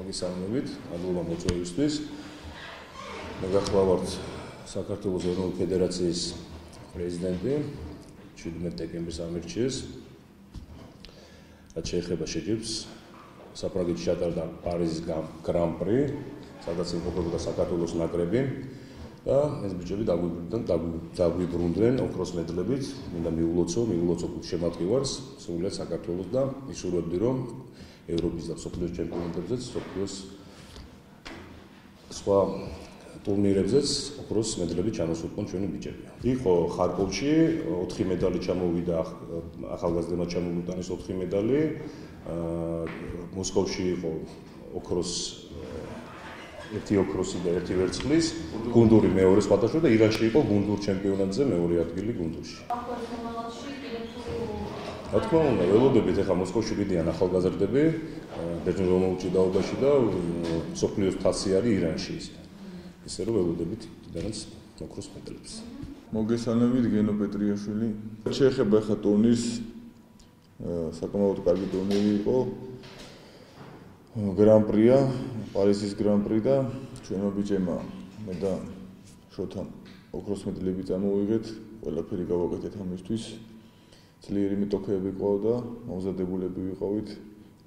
მოგესალმებით, მადლობა მოწვევისთვის. მე გახლავართ საქართველოს ეროვნული ფედერაციის პრეზიდენტი 17 დეკემბერს ამირჩიეს. რაც შეეხება შეჯიბს, საფრანგეთში ჩატარდა პარიზის გრან-პრი, სადაც იმყოფებოდა საქართველოს ნაკრები და ეს ბიჭები დაგვიბრუნდნენ ოქროს მედლებით. მინდა მიულოცო შემატყივარს სრულად საქართველოს და ისურვებდი, რომ ევროპის და მსოფლიოს ჩემპიონატებზეც, მსოფლიოს სხვა ტურნირებზეც ოქროს მედლები ჩამოსულყვნენ ჩვენი ბიჭები. იყო ხარკოვში 4 მედალი ჩამოვიდა, ახალგაზრდებმა ჩამოუტანეს 4 მედალი. მოსკოვში იყო ერთი ოქროსი და ერთი ვერცხლის, გუნდური მეორე სხვადასხვა და ირანში იყო გუნდურ ჩემპიონატზე მეორე ადგილი გუნდურში. რა თქმა უნდა, ველოდებით ახლა მოსკოვში ვიდიან ახალგაზრდები, ბერძენ რომაულში დაობაში და მსოფლიოს თასი არის ირანში ისე. ისე რომ ველოდებით დიდანაც ოქროს მედლებს. მოგესალმებით, გენო პეტრიაშვილი. შეეხება ახლა ტურნირს, საკმაოდ კარგი ტურნირი იყო. გრან-პრია, პარიზის გრან-პრი და ჩვენმა ბიჭებმა მე და შოთამ ოქროს მედლები წამოვიღეთ, ყველაფერი გავაკეთეთ ამისთვის. ძლიერი მეტოქეები ყავდა, მომზადებულები ვიყავით.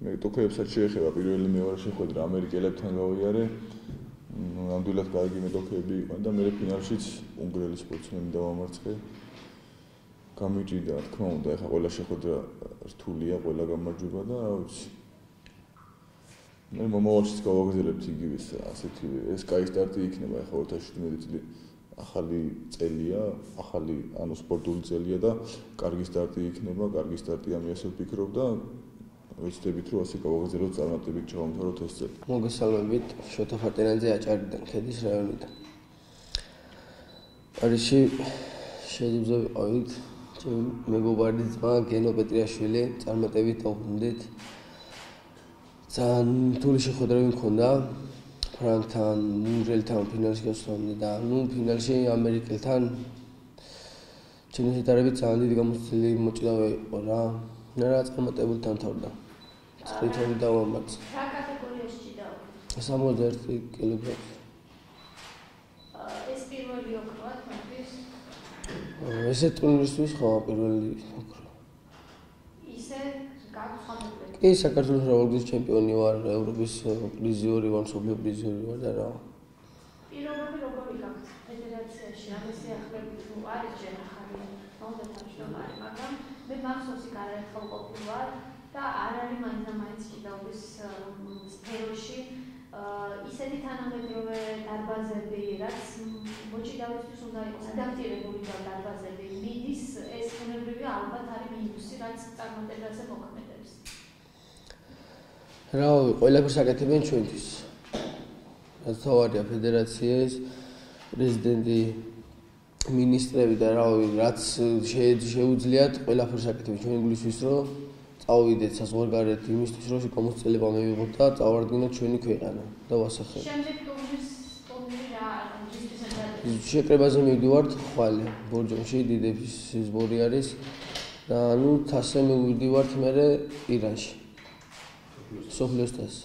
მეტოქეებსაც შეეხება პირველი მეორე შეხვედრა ამერიკელებთან გავიარე. ნამდვილად კარგი მეტოქეები იყვნენ და მე ფინალშიც უნგრელი სპორტსმენი დავამარცხე. გამიჭირდა, რა თქმა უნდა, ეხლა ყველა შეხვედრა რთულია, ყველა გამარჯვება და რა ვიცი. მე მომავალშიც გავაგზავნებთ იგივეს ასეთი ეს კაი სტარტი იქნება ახლა 2017 წელი. ახალი წელია, ანუ სპორტული წელია და კარგი სტარტი იქნება, კარგი სტარტი ამი ასე ვფიქრობ და ვეცდებით რომ ასე გავაგზავნოთ წარმატებით ჩავამთავროთ ეს წელი. მოგესალმებით, შოთა ფარტენაძე აჭარიდან, ქედის რაიონიდან. პარიზში შეჯიბზე ვიყავით, ჩემი მეგობარი ძმა გენო პეტრიაშვილი, წარმატებით დავბრუნდით. ძალიან რთული შეხვედრები მქონდა. ფრანგთან, უნგრელთან ფინალში გავსვამდი და ფინალში ამერიკელთან ჩემი შეტარებით ძალიან დიდი გამოცდილი მოჭიდავე იყო რა. რა წარმატებული დამთავრდა. 9 დავამარცხე. რა კატეგორიაში ჭიდაო? 61 კილოგრამი. ეს პირველი ოქროა თქვენთვის? ესე ტურნირისთვის ხო პირველი ოქრო. ისე გაგვხამებთ. კი, საქართველოს მრავალგზის ჩემპიონი ვარ, ევროპის პრიზიორი ვარ, მსოფლიო პრიზიორი ვარ და რა. პირობები როგორი გაქვთ ფედერაციაში? რამე სიახლეები თუ არის ჯერ ახალი მომდევნო, მაგრამ მე მახსოვს იქ არაერთხელ ყოფილი ვარ და არ არის მაინც ჭიდაობის სფეროში ისეთი თანამედროვე დარბაზები, რაც მოჭიდავისთვის უნდა იყოს ადაპტირებული დარბაზები. მიდის ეს ბუნებრივი ალბათ არის მინუსი, რაც წარმატებაზე მოქმედებს. რა, ყველაფერს აკეთებენ ჩვენთვის. რაც თავარია ფედერაციის პრეზიდენტი, მინისტრები და რაც შეუძლიათ ყველაფერს აკეთებენ ჩვენი გულისთვის, რომ წავიდეთ საზღვარგარეთ იმისთვის, რომ გამოცდილება მივიღოთ და წავარდგინოთ ჩვენი ქვეყანა და ვასახელოთ. შემდეგ ტურნირი რა არის? შეკრებაზე მივდივართ ხვალე, ბორჯომში დიდების სიზბორი არის და თასზე მივდივართ მე ირანში. მსოფლიოს თასი.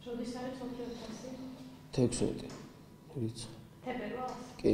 როდის არის მსოფლიოს თასი? 16 რიცხვი. თებერვალს? კი.